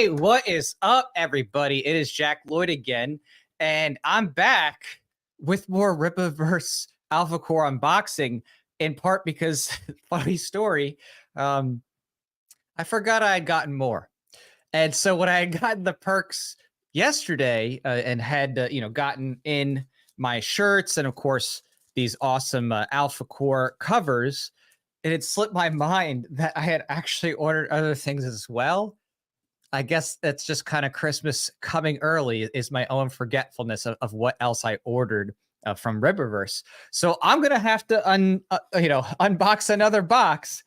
Hey, what is up, everybody? It is Jack Lloyd again, and I'm back with more Rippaverse Alphacore unboxing, in part because, funny story, I forgot I had gotten more. And so when I had gotten the perks yesterday and had, gotten in my shirts and, of course, these awesome Alphacore covers, it had slipped my mind that I had actually ordered other things as well. I guess that's just kind of Christmas coming early is my own forgetfulness of what else I ordered from Rippaverse. So I'm gonna have to unbox another box.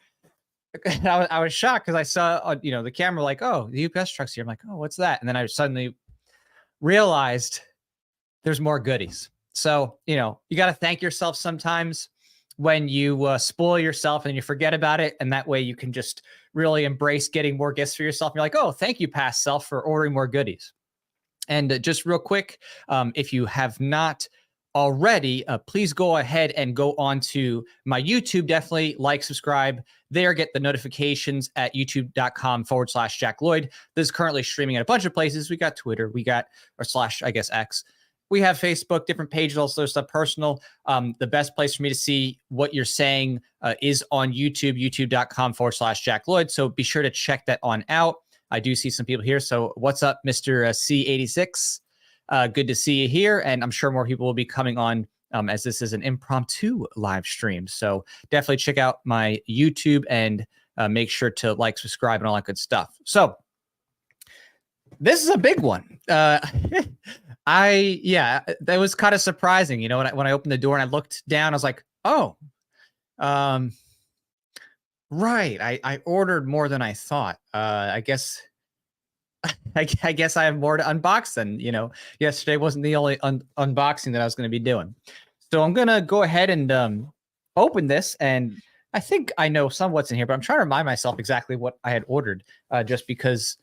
I was shocked because I saw the camera like, oh, the UPS truck's here. I'm like, oh, what's that? And then I suddenly realized there's more goodies. So you got to thank yourself sometimes when you spoil yourself and you forget about it, and that way you can just really embrace getting more gifts for yourself. You're like, oh, thank you, past self, for ordering more goodies. And just real quick, if you have not already, please go ahead and go on to my YouTube. Definitely like, subscribe there, get the notifications at youtube.com/Jack Lloyd. This is currently streaming at a bunch of places. We got Twitter, we got, or slash, I guess, X. We have Facebook, different pages, also stuff personal. The best place for me to see what you're saying is on YouTube, youtube.com/Jack Lloyd. So be sure to check that on out. I do see some people here. So what's up, Mr. C86? Good to see you here. And I'm sure more people will be coming on as this is an impromptu live stream. So definitely check out my YouTube and make sure to like, subscribe, and all that good stuff. So this is a big one. That was kind of surprising. When I opened the door and I looked down, I was like, oh, right. I ordered more than I thought. I guess I guess I have more to unbox than, yesterday wasn't the only unboxing that I was going to be doing. So I'm going to go ahead and open this, and I think I know some what's in here, but I'm trying to remind myself exactly what I had ordered just because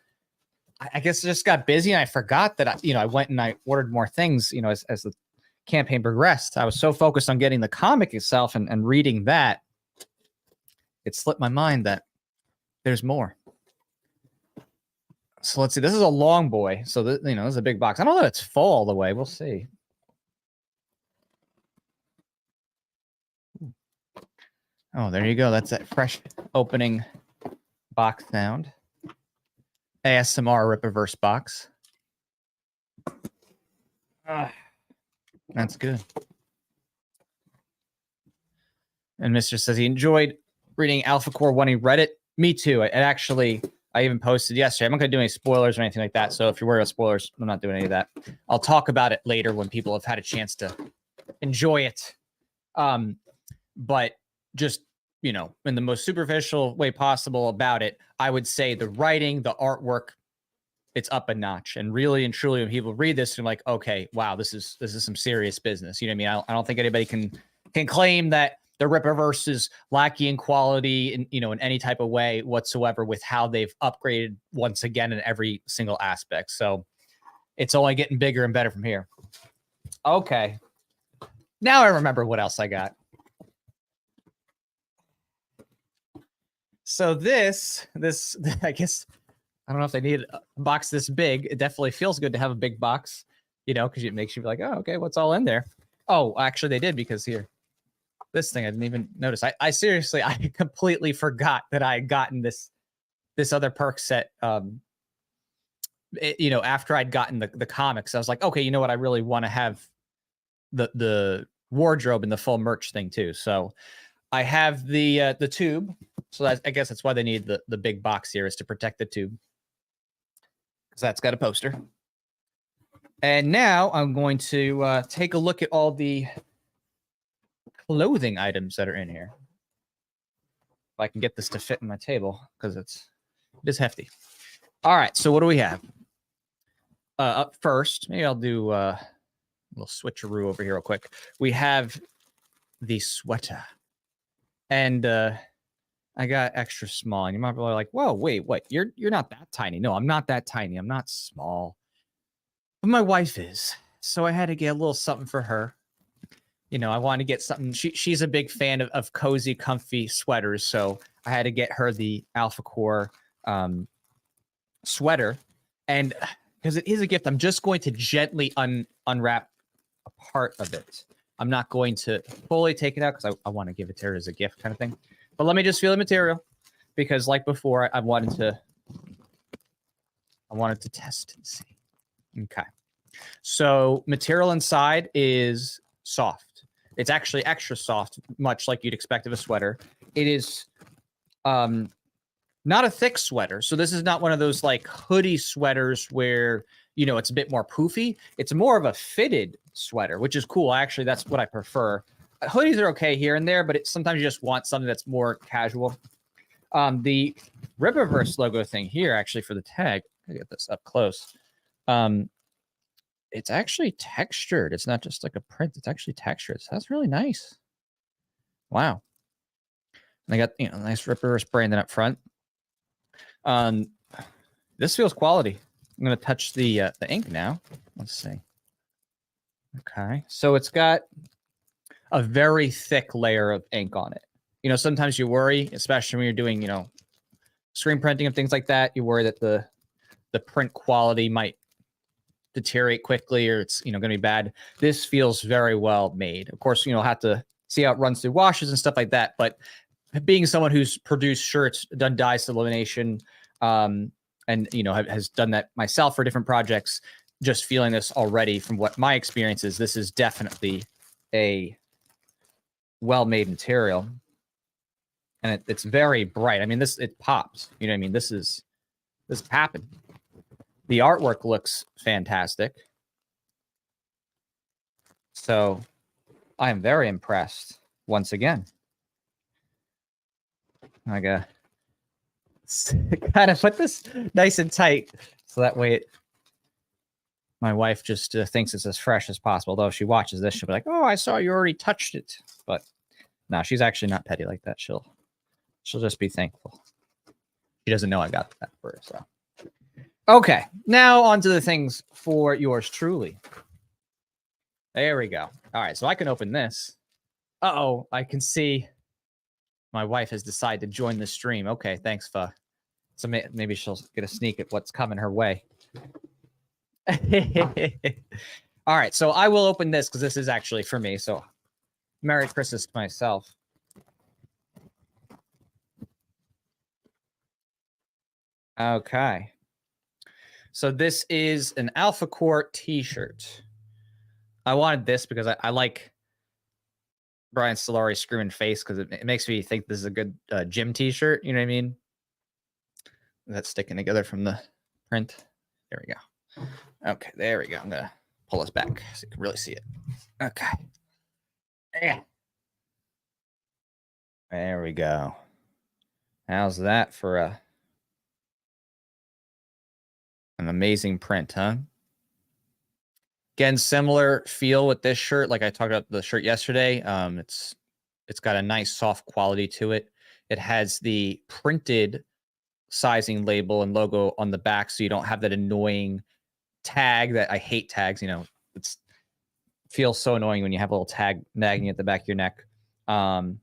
I guess I just got busy and I forgot that I went and I ordered more things, as the campaign progressed. I was so focused on getting the comic itself and reading that, it slipped my mind that there's more. So let's see. This is a long boy. So this is a big box. I don't know if it's full all the way. We'll see. Oh, there you go. That's that fresh opening box sound. ASMR Rippaverse box. That's good. And Mr. says he enjoyed reading Alphacore when he read it. Me too. I even posted yesterday. I'm not going to do any spoilers or anything like that. So if you're worried about spoilers, I'm not doing any of that. I'll talk about it later when people have had a chance to enjoy it. But just, in the most superficial way possible about it, I would say the writing, the artwork, it's up a notch. And really and truly, when people read this, they're like, okay, wow, this is some serious business. You know what I mean? I don't think anybody can claim that the Rippaverse is lacking in quality in any type of way whatsoever with how they've upgraded once again in every single aspect. So it's only getting bigger and better from here. Okay. Now I remember what else I got. So this, I guess, I don't know if they need a box this big. It definitely feels good to have a big box, because it makes you be like, oh, okay, what's all in there? Oh, actually they did, because here. This thing I didn't even notice. I seriously, I completely forgot that I had gotten this other perk set. After I'd gotten the comics, I was like, okay, you know what? I really want to have the wardrobe and the full merch thing too. So I have the tube. So I guess that's why they need the big box here, is to protect the tube, because that's got a poster. And now I'm going to take a look at all the clothing items that are in here. If I can get this to fit in my table, because it is hefty. All right, so what do we have? Up first, maybe I'll do a little switcheroo over here real quick. We have the sweater. And I got extra small. And you might be like, whoa, wait, what? You're not that tiny. No, I'm not that tiny. I'm not small. But my wife is. So I had to get a little something for her. I wanted to get something. She's a big fan of cozy, comfy sweaters. So I had to get her the Alphacore sweater. And because it is a gift, I'm just going to gently unwrap a part of it. I'm not going to fully take it out because I want to give it to her as a gift kind of thing. But let me just feel the material because like before, I wanted to test and see. Okay. So material inside is soft. It's actually extra soft, much like you'd expect of a sweater. It is not a thick sweater. So this is not one of those like hoodie sweaters where, you know, it's a bit more poofy. It's more of a fitted sweater, which is cool. Actually, that's what I prefer. Hoodies are okay here and there, but sometimes you just want something that's more casual. The Rippaverse logo thing here, actually, for the tag, I get this up close. It's actually textured. It's not just like a print. It's actually textured. So that's really nice. Wow. And I got, you know, nice Rippaverse branding up front. This feels quality. I'm going to touch the ink now. Let's see. Okay. So it's got a very thick layer of ink on it. You know, sometimes you worry, especially when you're doing, you know, screen printing and things like that, you worry that the print quality might deteriorate quickly or it's, you know, going to be bad. This feels very well made. Of course, you know, have to see how it runs through washes and stuff like that. But being someone who's produced shirts, done dye sublimation, and, you know, has done that myself for different projects, just feeling this already from what my experience is, this is definitely a well-made material. And it's very bright. I mean, it pops. You know what I mean? This is popping. The artwork looks fantastic. So I am very impressed once again. I gotta kind of put this nice and tight so that way my wife just thinks it's as fresh as possible. Although if she watches this, she'll be like, "Oh, I saw you already touched it." But no, she's actually not petty like that. She'll just be thankful. She doesn't know I got that for her. So okay, now on to the things for yours truly. There we go. All right, so I can open this. Uh-oh, I can see my wife has decided to join the stream. Okay, thanks, Pha. So maybe she'll get a sneak at what's coming her way. All right, so I will open this because this is actually for me. So Merry Christmas to myself. Okay. So this is an Alphacore t-shirt. I wanted this because I like Brian Solari's screaming face because it makes me think this is a good gym t-shirt. You know what I mean? That's sticking together from the print. There we go. Okay, there we go. I'm going to pull this back so you can really see it. Okay. Yeah. There we go. How's that for an amazing print, huh? Again, similar feel with this shirt. Like I talked about the shirt yesterday. It's got a nice soft quality to it. It has the printed sizing label and logo on the back, so you don't have that annoying tag that I hate tags. You know, it feels so annoying when you have a little tag nagging at the back of your neck. It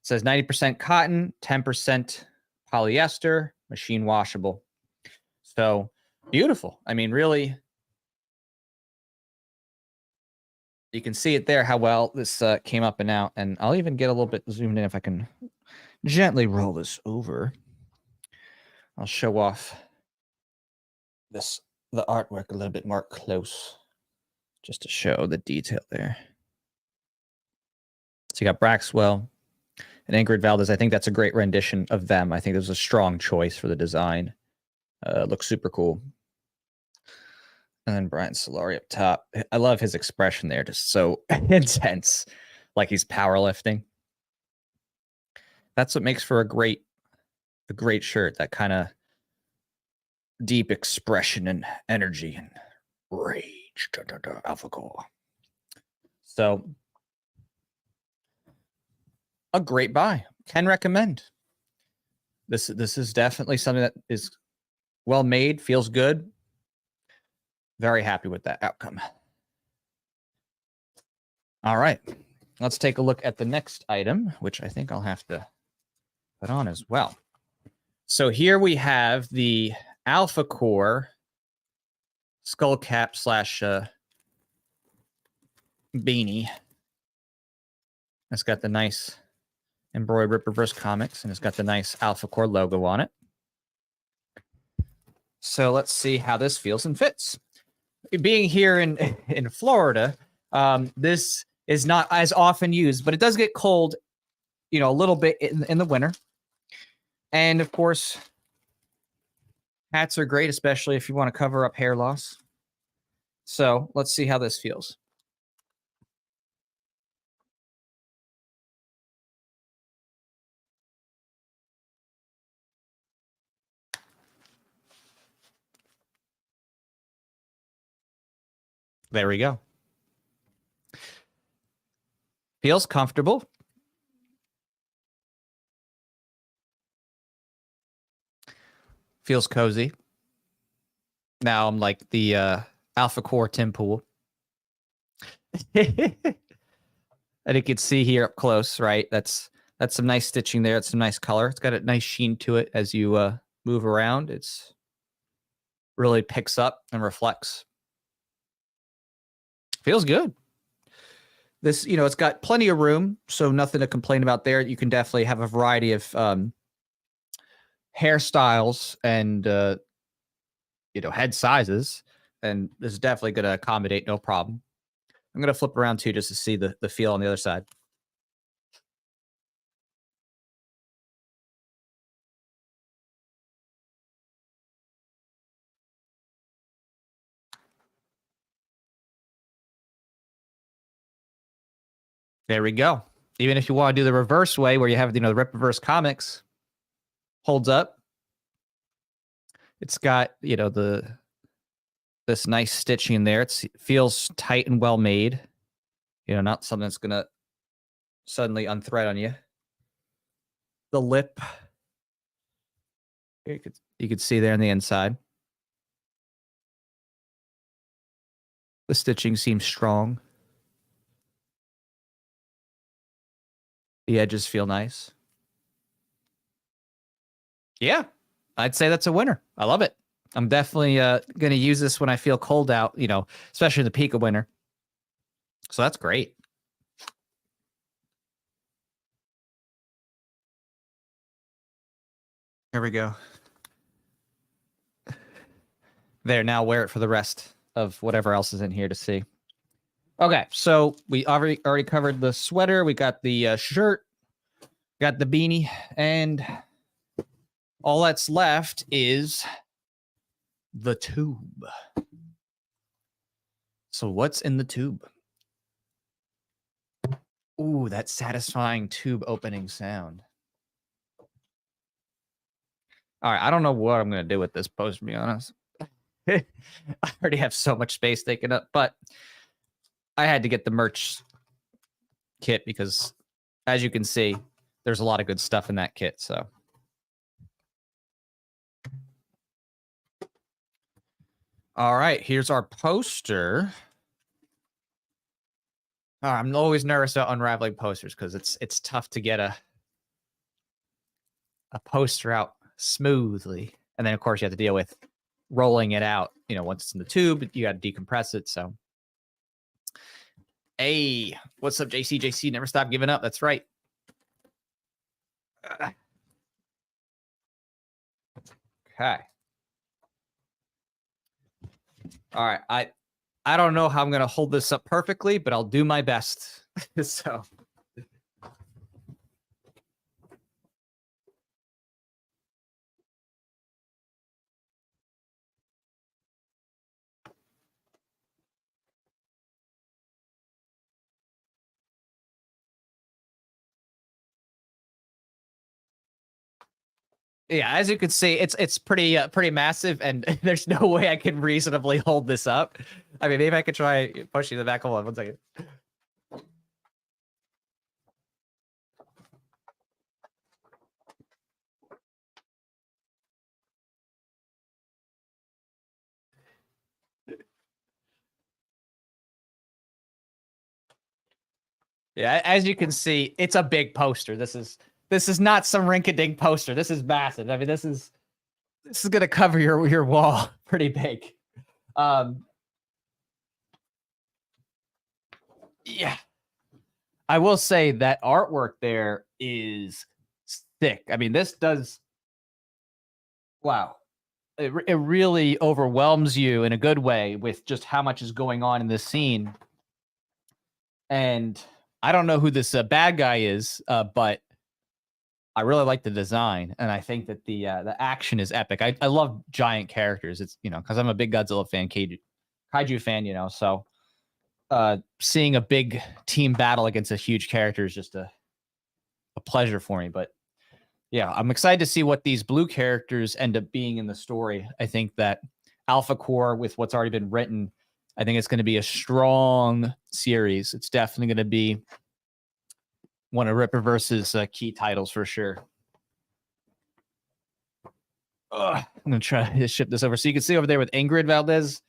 says 90% cotton, 10% polyester, machine washable. So beautiful. I mean, really, you can see it there how well this came up and out. And I'll even get a little bit zoomed in if I can gently roll this over. I'll show off the artwork a little bit more close just to show the detail there. So you got Braxwell and Ingrid Valdez. I think that's a great rendition of them. I think it was a strong choice for the design. Looks super cool. And then Brian Solari up top. I love his expression there, just so intense, like he's powerlifting. That's what makes for a great shirt. That kind of deep expression and energy and rage. Alphacore. So a great buy. Can recommend. This is definitely something that is well made, feels good. Very happy with that outcome. All right. Let's take a look at the next item, which I think I'll have to put on as well. So here we have the Alphacore skull cap slash beanie. It's got the nice embroidered Rippaverse comics, and it's got the nice Alphacore logo on it. So let's see how this feels and fits. Being here in Florida, this is not as often used, but it does get cold, you know, a little bit in the winter. And of course, hats are great, especially if you want to cover up hair loss. So let's see how this feels. There we go. Feels comfortable. Feels cozy. Now I'm like the Alphacore Tim Pool. And you can see here up close, right? That's some nice stitching there. It's some nice color. It's got a nice sheen to it as you move around. It's really picks up and reflects. Feels good. This, you know, it's got plenty of room, so nothing to complain about there. You can definitely have a variety of hairstyles and you know, head sizes, and this is definitely going to accommodate, no problem. I'm going to flip around too just to see the feel on the other side. There we go. Even if you want to do the reverse way where you have, you know, the Rippaverse comics, holds up. It's got, you know, this nice stitching there. It feels tight and well made. You know, not something that's going to suddenly unthread on you. The lip, you could see there on the inside. The stitching seems strong. The edges feel nice. Yeah, I'd say that's a winner. I love it. I'm definitely going to use this when I feel cold out, you know, especially in the peak of winter. So that's great. Here we go. There, now wear it for the rest of whatever else is in here to see. Okay, so we already covered the sweater. We got the shirt, got the beanie, and all that's left is the tube. So what's in the tube? Ooh, that satisfying tube opening sound. All right, I don't know what I'm going to do with this post, to be honest. I already have so much space taken up, but I had to get the merch kit because, as you can see, there's a lot of good stuff in that kit, so. All right, here's our poster. I'm always nervous about unraveling posters because it's tough to get a poster out smoothly. And then, of course, you have to deal with rolling it out. You know, once it's in the tube, you got to decompress it, so. Hey, what's up, JC? JC, never stop giving up. That's right. Okay. All right. I don't know how I'm going to hold this up perfectly, but I'll do my best. So. Yeah, as you can see, it's pretty massive, and there's no way I can reasonably hold this up. I mean, maybe I could try pushing the back. Hold on, 1 second. Yeah, as you can see, it's a big poster. This is not some rink-a-dink poster. This is massive. I mean, this is gonna cover your wall pretty big. Yeah, I will say that artwork there is thick. I mean, this does. Wow. It really overwhelms you in a good way with just how much is going on in this scene. And I don't know who this bad guy is, but I really like the design, and I think that the action is epic. I love giant characters. It's because I'm a big Godzilla fan, kaiju fan, So seeing a big team battle against a huge character is just a pleasure for me. But yeah, I'm excited to see what these blue characters end up being in the story. I think that Alphacore, with what's already been written, I think it's going to be a strong series. It's definitely going to be one of Rippaverse's key titles for sure. I'm going to try to ship this over. So you can see over there with Ingrid Valdez,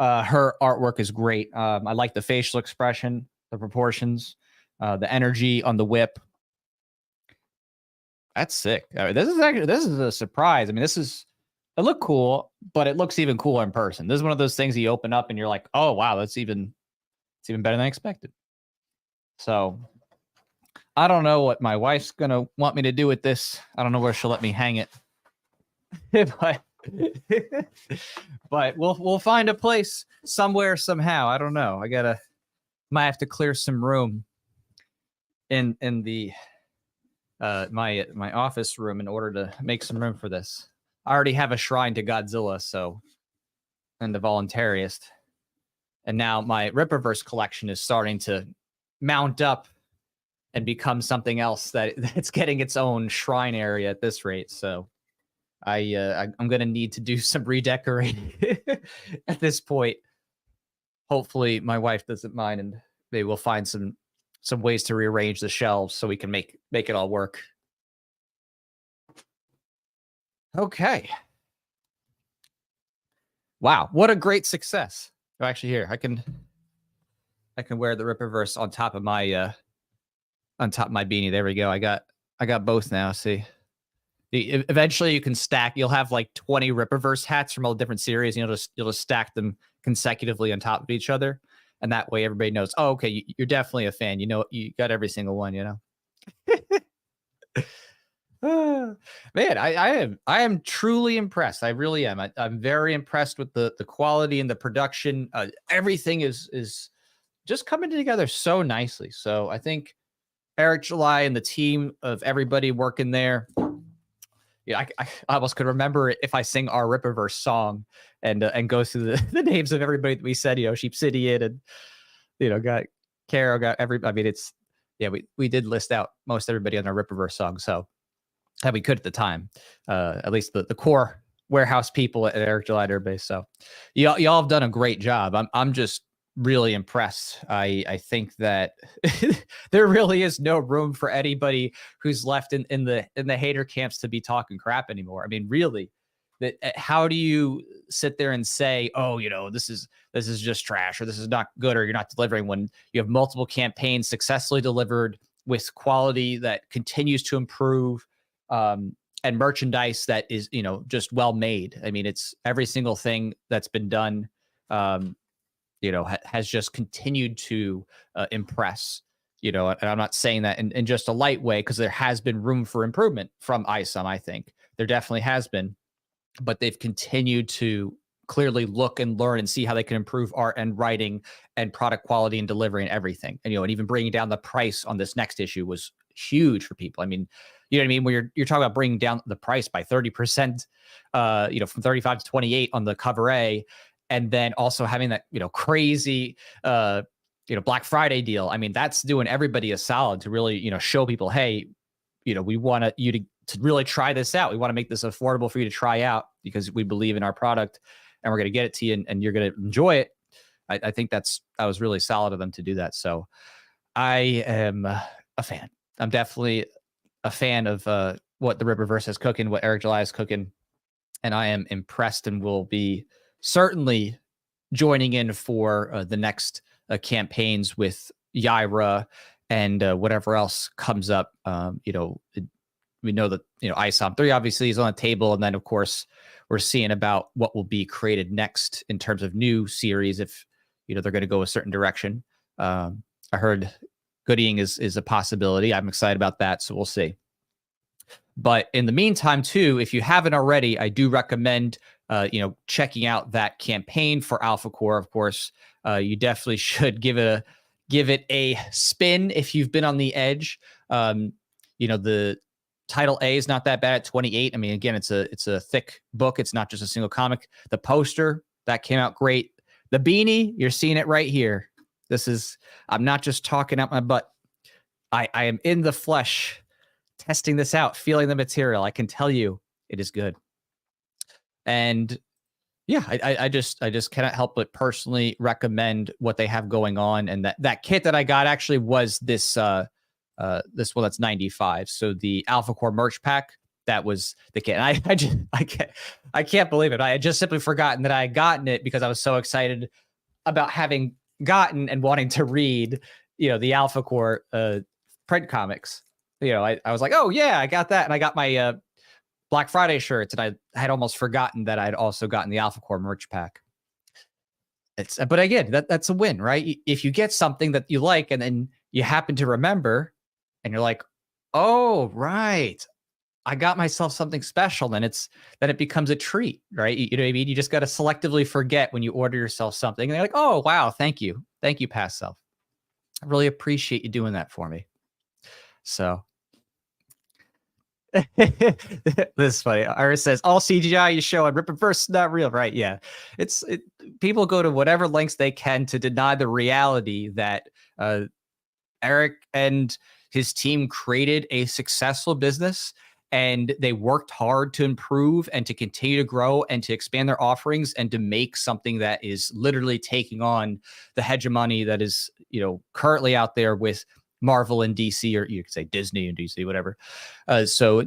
her artwork is great. I like the facial expression, the proportions, the energy on the whip. That's sick. This is a surprise. I mean, it looked cool, but it looks even cooler in person. This is one of those things you open up and you're like, oh wow, it's even better than I expected. So I don't know what my wife's gonna want me to do with this. I don't know where she'll let me hang it. but we'll find a place somewhere somehow. I don't know. Might have to clear some room in the my office room in order to make some room for this. I already have a shrine to Godzilla, and the Voluntariest. And now my Rippaverse collection is starting to mount up and become something else that's getting its own shrine area at this rate. So I'm going to need to do some redecorating at this point. Hopefully my wife doesn't mind, and maybe we'll find some ways to rearrange the shelves so we can make it all work. Okay. Wow, what a great success. Oh, actually, here, I can wear the Rippaverse on top of my beanie. There we go. I got both now. See, eventually you can stack. You'll have like 20 Rippaverse hats from all different series. You'll just stack them consecutively on top of each other, and that way everybody knows. Oh, okay, you're definitely a fan. You got every single one. Man, I am truly impressed. I really am. I'm very impressed with the quality and the production. Everything is just coming together so nicely. So I think Eric July and the team of everybody working there. Yeah, I almost could remember it if I sing our Rippaverse song and go through the names of everybody that we said. Sheep City and got Caro, got every. I mean, it's we did list out most everybody on our Rippaverse song. So that we could at the time, at least the core warehouse people at Eric July Air Base. So y'all have done a great job. I'm just really impressed. I think that there really is no room for anybody who's left in the hater camps to be talking crap anymore. I mean, really, that how do you sit there and say, oh, this is just trash, or this is not good, or you're not delivering, when you have multiple campaigns successfully delivered with quality that continues to improve, and merchandise that is, just well made. I mean, it's every single thing that's been done, has just continued to impress, and I'm not saying that in just a light way, because there has been room for improvement from isom. I think there definitely has been, but they've continued to clearly look and learn and see how they can improve art and writing and product quality and delivery and everything. And, and even bringing down the price on this next issue was huge for people. I mean, you know what I mean? When you're talking about bringing down the price by 30%, from 35 to 28 on the cover A, and then also having that, crazy, Black Friday deal. I mean, that's doing everybody a solid to really, show people, hey, we want you to really try this out. We want to make this affordable for you to try out because we believe in our product, and we're going to get it to you, and you're going to enjoy it. I think that was really solid of them to do that. So I am a fan. I'm definitely a fan of what the Rippaverse is cooking, what Eric July is cooking, and I am impressed, and will be certainly joining in for the next campaigns with Yaira and whatever else comes up. we know that, isom 3 obviously is on the table, and then of course we're seeing about what will be created next in terms of new series if they're going to go a certain direction. I heard Gooding is a possibility. I'm excited about that, so we'll see. But in the meantime, too, if you haven't already, I do recommend checking out that campaign for Alphacore. Of course, you definitely should give it a spin if you've been on the edge. The title A is not that bad at 28. I mean, again, it's a thick book. It's not just a single comic. The poster that came out great. The beanie, you're seeing it right here. I'm not just talking out my butt. I am in the flesh, testing this out, feeling the material. I can tell you it is good. And yeah, I just cannot help but personally recommend what they have going on. And that kit that I got actually was this one that's 95. So the Alphacore merch pack, that was the kit. And I can't believe it. I had just simply forgotten that I had gotten it because I was so excited about having gotten and wanting to read, the Alphacore print comics. I was like, oh yeah, I got that. And I got my Black Friday shirts, and I had almost forgotten that I'd also gotten the Alphacore merch pack. But again, that's a win, right? If you get something that you like and then you happen to remember and you're like, oh, right, I got myself something special, then it becomes a treat, right? You know what I mean? You just got to selectively forget when you order yourself something, and they're like, oh, wow, thank you, past self. I really appreciate you doing that for me. So this is funny. Iris says all CGI you show on Rippaverse is not real, right? Yeah, people go to whatever lengths they can to deny the reality that Eric and his team created a successful business, and they worked hard to improve and to continue to grow and to expand their offerings and to make something that is literally taking on the hegemony that is, currently out there with Marvel and DC, or you could say Disney and DC, whatever. So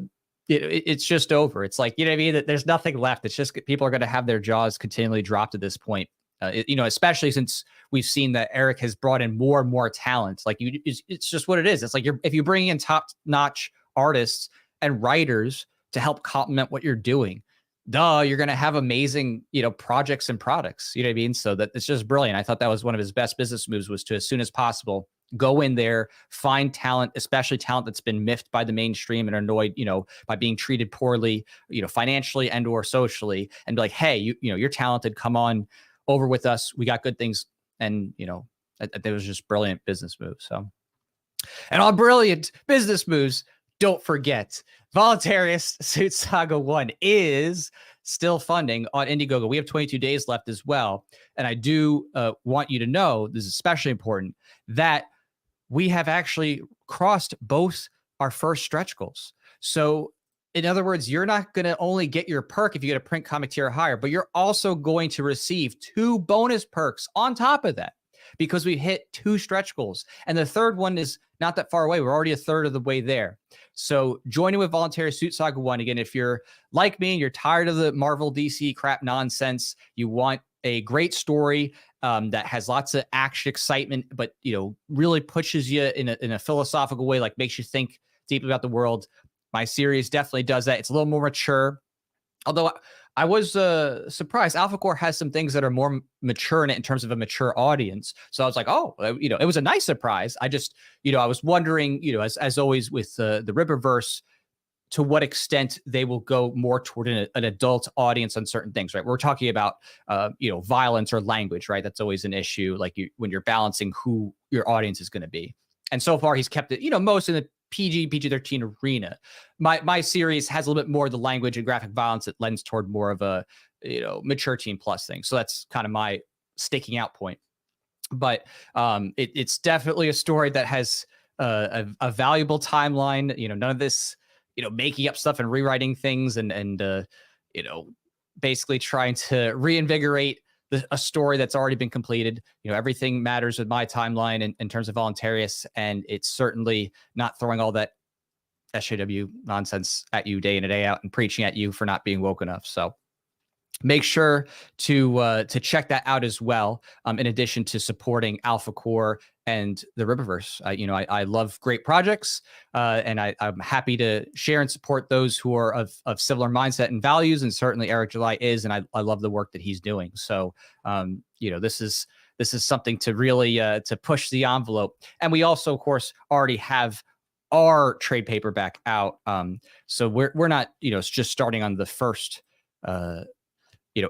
it's just over. It's like, you know what I mean? That there's nothing left. It's just people are going to have their jaws continually dropped at this point. Especially since we've seen that Eric has brought in more and more talent. Like it's just what it is. It's like if you bring in top-notch artists and writers to help complement what you're doing, you're going to have amazing, projects and products. You know what I mean? So that it's just brilliant. I thought that was one of his best business moves, was to, as soon as possible, go in there, find talent, especially talent that's been miffed by the mainstream and annoyed, by being treated poorly, financially and or socially, and be like, hey, you're talented. Come on over with us. We got good things. And, it was just brilliant business move. So, and on brilliant business moves, don't forget, Voluntarist Suit Saga 1 is still funding on Indiegogo. We have 22 days left as well. And I do want you to know, this is especially important, that we have actually crossed both our first stretch goals. So in other words, you're not going to only get your perk if you get a print comic tier higher, but you're also going to receive 2 bonus perks on top of that, because we hit 2 stretch goals. And the third one is not that far away. We're already a third of the way there. So joining with Voluntary Suit Saga 1, again, if you're like me and you're tired of the Marvel DC crap nonsense, you want a great story that has lots of action, excitement, but really pushes you in a philosophical way, like makes you think deeply about the world. My series definitely does that. It's a little more mature, although I was surprised. Alphacore has some things that are more mature in it in terms of a mature audience. So I was like, oh, it was a nice surprise. I just, I was wondering, as always with the Rippaverse, to what extent they will go more toward an adult audience on certain things, right? We're talking about, violence or language, right? That's always an issue, like when you're balancing who your audience is going to be. And so far, he's kept it, most in the PG-13 arena. My series has a little bit more of the language and graphic violence that lends toward more of a, mature teen plus thing. So that's kind of my staking out point. But it's definitely a story that has a valuable timeline. None of this, making up stuff and rewriting things and basically trying to reinvigorate a story that's already been completed. Everything matters with my timeline in terms of Voluntarius, and it's certainly not throwing all that SJW nonsense at you day in and day out and preaching at you for not being woke enough. So make sure to check that out as well. In addition to supporting Alphacore and the Rippaverse, I love great projects, and I'm happy to share and support those who are of similar mindset and values. And certainly Eric July is, and I love the work that he's doing. So, this is something to really to push the envelope. And we also, of course, already have our trade paperback out. So we're not, it's just starting on the first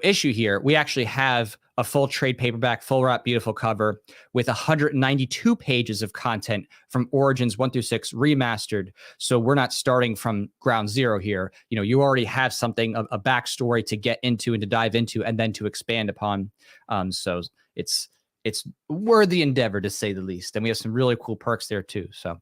issue here. We actually have a full trade paperback, full wrap, beautiful cover with 192 pages of content from Origins 1 through 6 remastered. So we're not starting from ground zero here. You already have something, a backstory to get into and to dive into and then to expand upon. So it's worthy endeavor, to say the least. And we have some really cool perks there too. So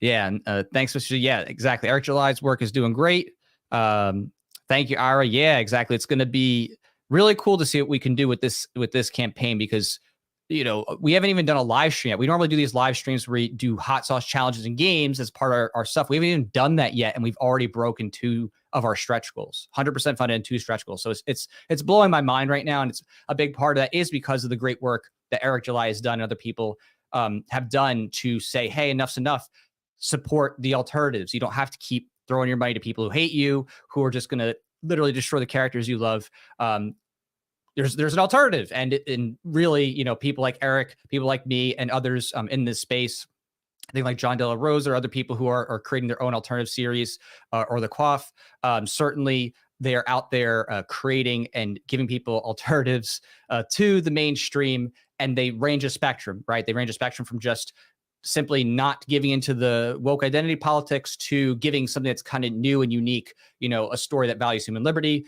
yeah, and thanks, Mr. Yeah, exactly. Eric July's work is doing great. Thank you, Ira. Yeah, exactly. It's going to be really cool to see what we can do with this campaign, because we haven't even done a live stream yet. We normally do these live streams where we do hot sauce challenges and games as part of our stuff. We haven't even done that yet, and we've already broken 2 of our stretch goals, 100% funded and 2 stretch goals. So it's blowing my mind right now, and it's a big part of that is because of the great work that Eric July has done and other people have done to say, hey, enough's enough. Support the alternatives. You don't have to keep throwing your money to people who hate you, who are just going to literally destroy the characters you love. There's an alternative, and really, people like Eric, people like me, and others in this space. I think like John De La Rose or other people who are creating their own alternative series, or the Quaff. Certainly, they are out there creating and giving people alternatives to the mainstream, and they range a spectrum, right? They range a spectrum from just simply not giving into the woke identity politics to giving something that's kind of new and unique, a story that values human liberty,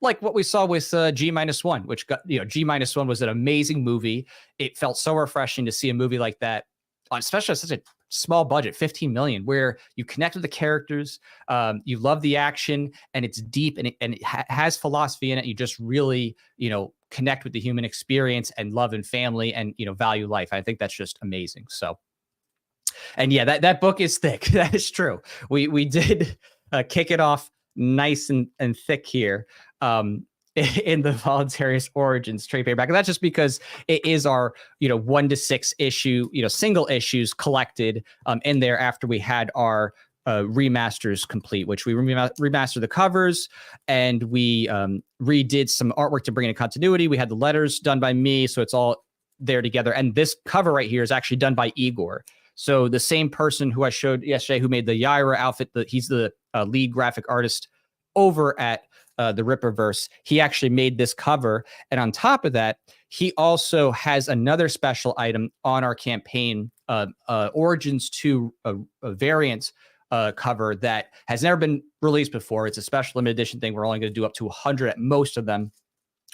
like what we saw with G-1, which got, G-1 was an amazing movie. It felt so refreshing to see a movie like that, especially on such a small budget, 15 million, where you connect with the characters, you love the action, and it's deep, and it has philosophy in it. You just really, connect with the human experience and love and family and, value life. I think that's just amazing. So, and yeah, that book is thick. That is true. We did kick it off nice and thick here in the Voluntarious Origins trade paperback. And that's just because it is our 1 to 6 issue, single issues collected in there after we had our remasters complete, which we remastered the covers, and we redid some artwork to bring in continuity. We had the letters done by me, so it's all there together. And this cover right here is actually done by Igor. So the same person who I showed yesterday, who made the Yaira outfit, he's the lead graphic artist over at the Rippaverse. He actually made this cover. And on top of that, he also has another special item on our campaign, Origins 2 variant cover that has never been released before. It's a special limited edition thing. We're only going to do up to 100 at most of them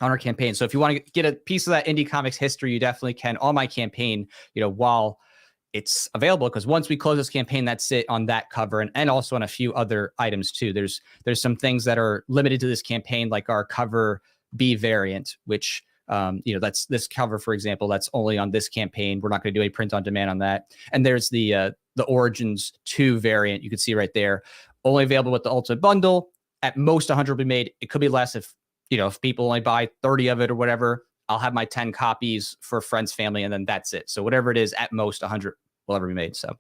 on our campaign. So if you want to get a piece of that indie comics history, you definitely can on my campaign, while it's available, because once we close this campaign, that's it on that cover, and also on a few other items too. There's some things that are limited to this campaign, like our cover B variant, which that's this cover, for example, that's only on this campaign. We're not going to do any print on demand on that. And there's the Origins 2 variant, you can see right there, only available with the Ultimate Bundle. At most 100 will be made. It could be less if people only buy 30 of it or whatever. I'll have my 10 copies for friends, family, and then that's it. So whatever it is, at most 100 will ever be made. So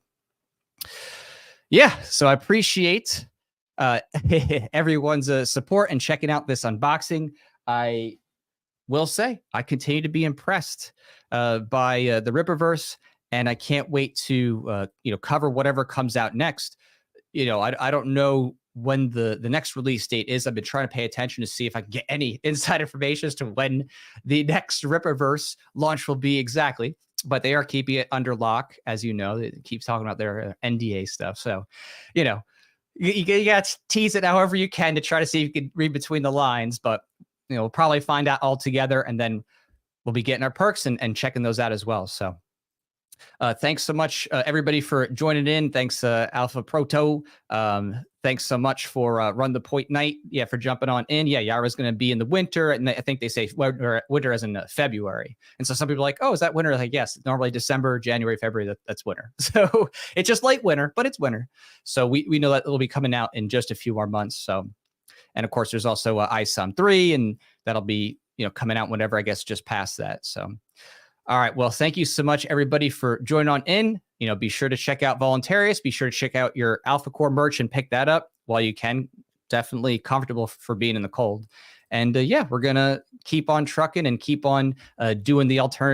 yeah, so I appreciate everyone's support and checking out this unboxing. I will say I continue to be impressed by the Rippaverse, and I can't wait to cover whatever comes out next. I don't know when the next release date is. I've been trying to pay attention to see if I can get any inside information as to when the next Rippaverse launch will be exactly. But they are keeping it under lock, as you know. They keep talking about their NDA stuff. So, you got to tease it however you can to try to see if you can read between the lines. But, we'll probably find out all together, and then we'll be getting our perks and checking those out as well. So thanks so much, everybody, for joining in. Thanks, Alpha Proto. Thanks so much for Run the Point Night. Yeah, for jumping on in. Yeah, Yara's going to be in the winter, and I think they say winter as in February. And so some people are like, oh, is that winter? Like, yes, normally December, January, February, that's winter. So it's just late winter, but it's winter. So we know that it'll be coming out in just a few more months. So And of course, there's also isom 3, and that'll be coming out whenever, I guess, just past that. So, all right. Well, thank you so much, everybody, for joining on in. Be sure to check out Voluntarius. Be sure to check out your Alphacore merch and pick that up while you can. Definitely comfortable for being in the cold. And yeah, we're going to keep on trucking and keep on doing the alternative